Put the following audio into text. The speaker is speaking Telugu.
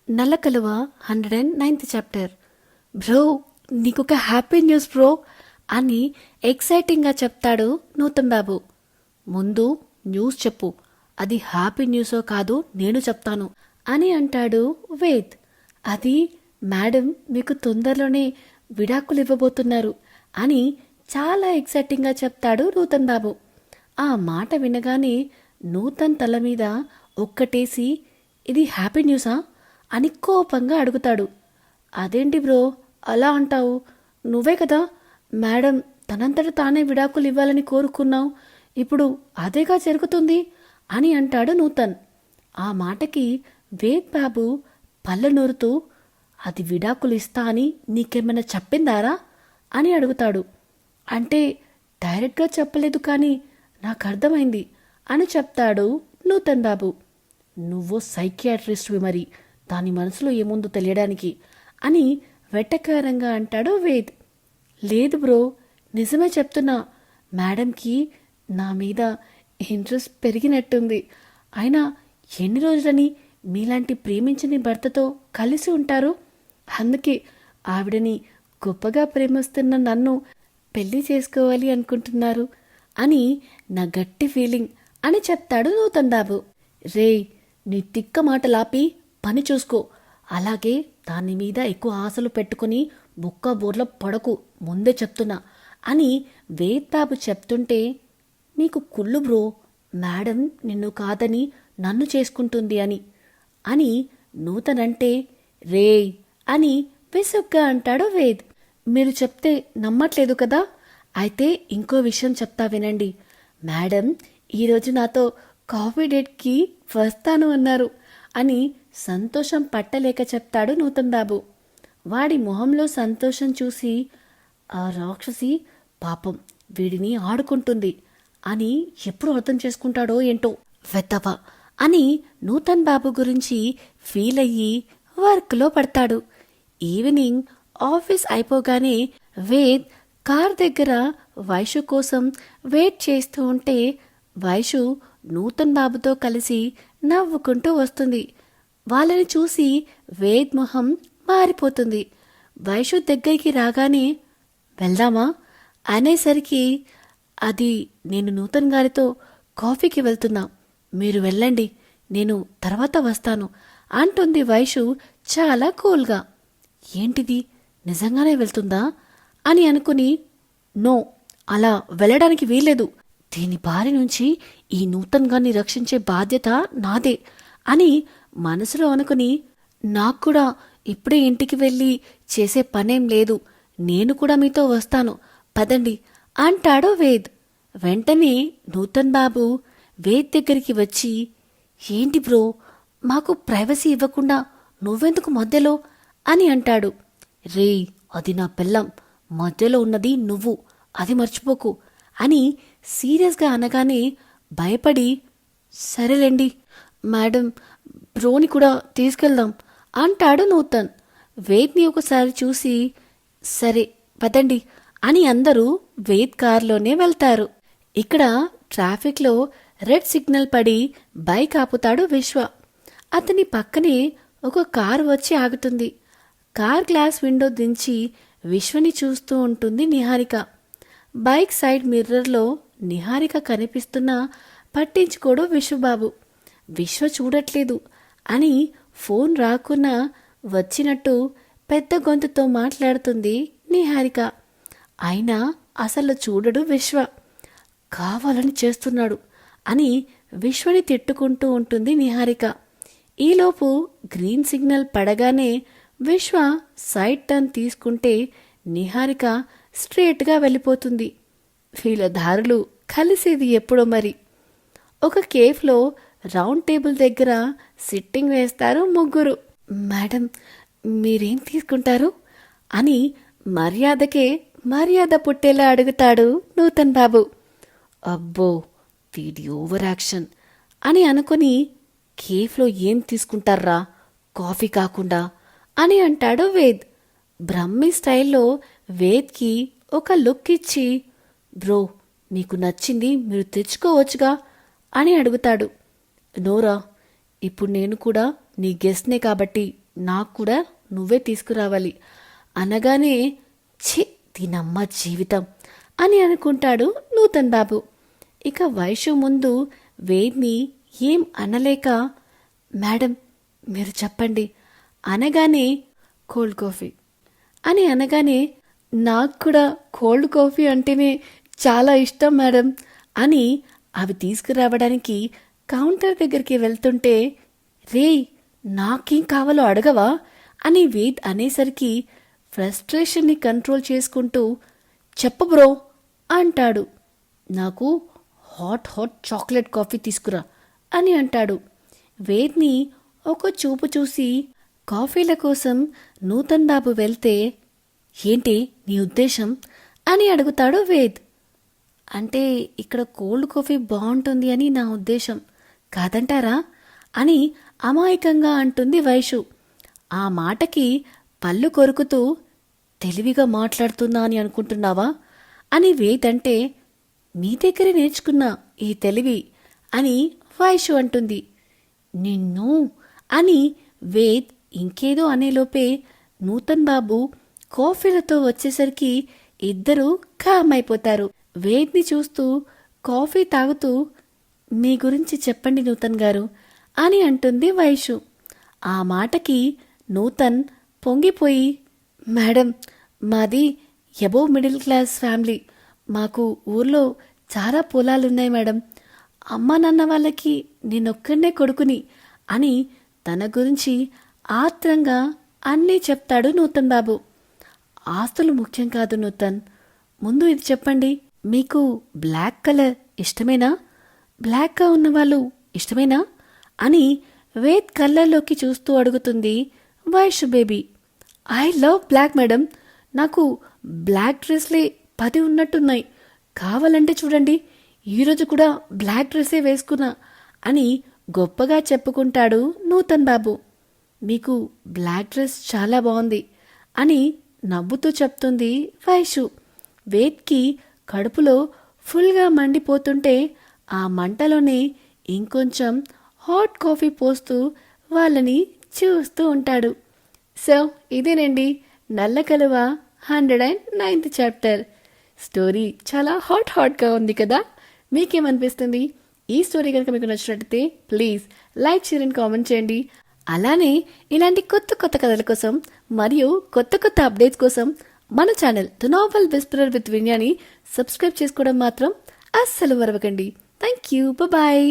నల్ల కలువ 109th చాప్టర్. బ్రో, నీకొక హ్యాపీ న్యూస్ బ్రో అని ఎక్సైటింగ్గా చెప్తాడు నూతన్ బాబు. ముందు న్యూస్ చెప్పు, అది హ్యాపీ న్యూసో కాదో నేను చెప్తాను అని అంటాడు వేద్. అది మేడం మీకు తొందరలోనే విడాకులు ఇవ్వబోతున్నారు అని చాలా ఎక్సైటింగ్గా చెప్తాడు నూతన్ బాబు. ఆ మాట వినగానే నూతన్ తల మీద ఒక్కటేసి, ఇది హ్యాపీ న్యూసా అని కోపంగా అడుగుతాడు. అదేంటి బ్రో అలా అంటావు? నువ్వే కదా మేడం తనంతట తానే విడాకులు ఇవ్వాలని కోరుకున్నావు, ఇప్పుడు అదేగా జరుగుతుంది అని అంటాడు నూతన్. ఆ మాటకి వేద్ బాబు పళ్ళ నూరుతూ, అది విడాకులు ఇస్తా అని నీకేమైనా చెప్పిందారా అని అడుగుతాడు. అంటే డైరెక్ట్గా చెప్పలేదు, కానీ నాకు అర్థమైంది అని చెప్తాడు నూతన్ బాబు. నువ్వు సైకియాట్రిస్ట్వి, మరి దాని మనసులో ఏముందో తెలియడానికి అని వెట్టకారంగా అంటాడు వేద్. లేదు బ్రో, నిజమే చెప్తున్నా, మేడంకి నా మీద ఇంట్రెస్ట్ పెరిగినట్టుంది. అయినా ఎన్ని రోజులని మీలాంటి ప్రేమించని భర్తతో కలిసి ఉంటారు, అందుకే ఆవిడని గొప్పగా ప్రేమిస్తున్న నన్ను పెళ్లి చేసుకోవాలి అనుకుంటున్నారు అని నా గట్టి ఫీలింగ్ అని చెప్తాడు నూతన్ బాబు. రే, నీ తిక్క మాటలాపి పని చూసుకో, అలాగే దాని మీద ఎక్కువ ఆశలు పెట్టుకుని బుక్క బోర్ల పడకు, ముందే చెప్తున్నా అని వేద్ బాబు చెప్తుంటే, మీకు కుళ్ళు బ్రో, మేడం నిన్ను కాదని నన్ను చేసుకుంటుంది అని అని నూతనంటే, రే అని విసుగ్గా అంటాడు వేద్. మీరు చెప్తే నమ్మట్లేదు కదా, అయితే ఇంకో విషయం చెప్తా వినండి. మేడం ఈరోజు నాతో కాఫీ డేట్కి వస్తాను అన్నారు అని సంతోషం పట్టలేక చెప్తాడు నూతన్ బాబు. వాడి మొహంలో సంతోషం చూసి, ఆ రాక్షసి పాపం వీడిని ఆడుకుంటుంది అని ఎప్పుడు అర్థం చేసుకుంటాడో ఏంటో వెతవ అని నూతన్ బాబు గురించి ఫీల్ అయ్యి వర్క్లో పడతాడు. ఈవినింగ్ ఆఫీస్ అయిపోగానే వేద్ కార్ దగ్గర వైషు కోసం వెయిట్ చేస్తూ ఉంటే, వైషు నూతన్ బాబుతో కలిసి నవ్వుకుంటూ వస్తుంది. వాళ్ళని చూసి వేద్ మొహం మారిపోతుంది. వైషు దగ్గరికి రాగానే వెళ్దామా అనేసరికి, అది నేను నూతన్ గారితో కాఫీకి వెళ్తున్నా, మీరు వెళ్ళండి, నేను తర్వాత వస్తాను అంటుంది వైషు చాలా కూల్గా. ఏంటిది, నిజంగానే వెళ్తుందా అని అనుకుని, నో, అలా వెళ్ళడానికి వీల్లేదు, దీని బారి నుంచి ఈ నూతన్ గారిని రక్షించే బాధ్యత నాదే అని మనసులో అనుకుని, నాకు కూడా ఇప్పుడే ఇంటికి వెళ్ళి చేసే పనేం లేదు, నేను కూడా మీతో వస్తాను పదండి అంటాడు వేద్. వెంటనే నూతన్ బాబు వేద్ దగ్గరికి వచ్చి, ఏంటి బ్రో, మాకు ప్రైవసీ ఇవ్వకుండా నువ్వెందుకు మధ్యలో అని అంటాడు. రే, అది నా పెళ్ళం, మధ్యలో ఉన్నది నువ్వు, అది మర్చిపోకు అని సీరియస్గా అనగానే భయపడి, సరేలేండి మేడం, బ్రోని కూడా తీసుకెళ్దాం అంటాడు నూతన్. వేద్ని ఒకసారి చూసి, సరే పదండి అని అందరూ వేద్ కార్లోనే వెళ్తారు. ఇక్కడ ట్రాఫిక్లో రెడ్ సిగ్నల్ పడి బైక్ ఆపుతాడు విశ్వ. అతని పక్కనే ఒక కారు వచ్చి ఆగుతుంది. కార్ గ్లాస్ విండో దించి విశ్వని చూస్తూ ఉంటుంది నిహారిక. బైక్ సైడ్ మిర్రర్లో నిహారిక కనిపిస్తున్నా పట్టించుకోడు విశ్వబాబు. విశ్వ చూడట్లేదు అని ఫోన్ రాకున్నా వచ్చినట్టు పెద్ద గొంతుతో మాట్లాడుతుంది నిహారిక. అయినా అసలు చూడడు విశ్వ, కావాలని చేస్తున్నాడు అని విశ్వని తిట్టుకుంటూ ఉంటుంది నిహారిక. ఈలోపు గ్రీన్ సిగ్నల్ పడగానే విశ్వ సైడ్ టర్న్ తీసుకుంటే నిహారిక స్ట్రేట్గా వెళ్ళిపోతుంది. వీళ్ళ దారులు కలిసేది ఎప్పుడో మరి. ఒక కేఫ్లో రౌండ్ టేబుల్ దగ్గర సిట్టింగ్ వేస్తారు ముగ్గురు. మేడం, మీరేం తీసుకుంటారు అని మర్యాదకే మర్యాద పుట్టేలా అడుగుతాడు నూతన్ బాబు. అబ్బో, వీడి ఓవర్ యాక్షన్ అని అనుకుని, కేఫ్లో ఏం తీసుకుంటారా, కాఫీ కాకుండా అని అంటాడు వేద్. బ్రహ్మి స్టైల్లో వేద్కి ఒక లుక్ ఇచ్చి, బ్రో మీకు నచ్చింది మీరు తెచ్చుకోవచ్చుగా అని అడుగుతాడు. నోరా, ఇప్పుడు నేను కూడా నీ గెస్ట్నే కాబట్టి నాకు కూడా నువ్వే తీసుకురావాలి అనగానే ఛీ దీనమ్మ జీవితం అని అనుకుంటాడు నూతన్ బాబు. ఇక వైషు ముందు వేద్ని ఏం అనలేక మేడం మీరు చెప్పండి అనగానే కోల్డ్ కాఫీ అని అనగానే నాకు కూడా కోల్డ్ కాఫీ అంటేనే చాలా ఇష్టం మేడం అని అవి తీసుకురావడానికి కౌంటర్ దగ్గరికి వెళ్తుంటే రేయ్ నాకేం కావాలో అడగవా అని వేద్ అనేసరికి ఫ్రస్ట్రేషన్ని కంట్రోల్ చేసుకుంటూ చెప్పు బ్రో అంటాడు. నాకు హాట్ చాక్లెట్ కాఫీ తీసుకురా అని అంటాడు. వేద్ని ఒక చూపు చూసి కాఫీల కోసం నూతన్ బాబు వెళ్తే ఏంటి నీ ఉద్దేశం అని అడుగుతాడు వేద్. అంటే ఇక్కడ కోల్డ్ కాఫీ బాగుంటుంది అని నా ఉద్దేశం, కాదంటారా అని అమాయకంగా అంటుంది వైషు. ఆ మాటకి పళ్ళు కొరుకుతూ తెలివిగా మాట్లాడుతున్నా అని అనుకుంటున్నావా అని వేద్ అంటే మీ దగ్గరే నేర్చుకున్నా ఈ తెలివి అని వైషు అంటుంది. నిన్ను అని వేద్ ఇంకేదో అనేలోపే నూతన్ బాబు కాఫీలతో వచ్చేసరికి ఇద్దరూ కామైపోతారు. వేద్ని చూస్తూ కాఫీ తాగుతూ మీ గురించి చెప్పండి నూతన్ గారు అని అంటుంది వైషు. ఆ మాటకి నూతన్ పొంగిపోయి మేడం మాది ఎబోవ్ మిడిల్ క్లాస్ ఫ్యామిలీ, మాకు ఊర్లో చాలా పొలాలున్నాయి మేడం, అమ్మా నాన్న వాళ్ళకి నేనొక్కడే కొడుకుని అని తన గురించి ఆత్రంగా అన్నీ చెప్తాడు నూతన్ బాబు. ఆస్తులు ముఖ్యం కాదు నూతన్, ముందు ఇది చెప్పండి, మీకు బ్లాక్ కలర్ ఇష్టమేనా, బ్లాక్గా ఉన్నవాళ్ళు ఇష్టమేనా అని వేద్ కళ్ళల్లోకి చూస్తూ అడుగుతుంది Vaishu baby. I love black madam, నాకు బ్లాక్ డ్రెస్లే 10 ఉన్నట్టున్నాయి, కావాలంటే చూడండి ఈరోజు కూడా బ్లాక్ డ్రెస్సే వేసుకున్నా అని గొప్పగా చెప్పుకుంటాడు నూతన్ బాబు. మీకు బ్లాక్ డ్రెస్ చాలా బాగుంది అని నవ్వుతూ చెప్తుంది వైషు. వేద్కి కడుపులో ఫుల్గా మండిపోతుంటే ఆ మంటలోనే ఇంకొంచెం హాట్ కాఫీ పోస్తూ వాళ్ళని చూస్తూ ఉంటాడు. సో ఇదేనండి నల్ల కలువ 109th చాప్టర్. స్టోరీ చాలా హాట్గా ఉంది కదా, మీకేమనిపిస్తుంది? ఈ స్టోరీ కనుక మీకు నచ్చినట్టయితే please like, share and comment చేయండి. అలానే ఇలాంటి కొత్త కథల కోసం మరియు కొత్త అప్డేట్స్ కోసం మన channel the novel whisperer with విన్యాని సబ్స్క్రైబ్ చేసుకోవడం మాత్రం అస్సలు మరవకండి. Thank you, bye.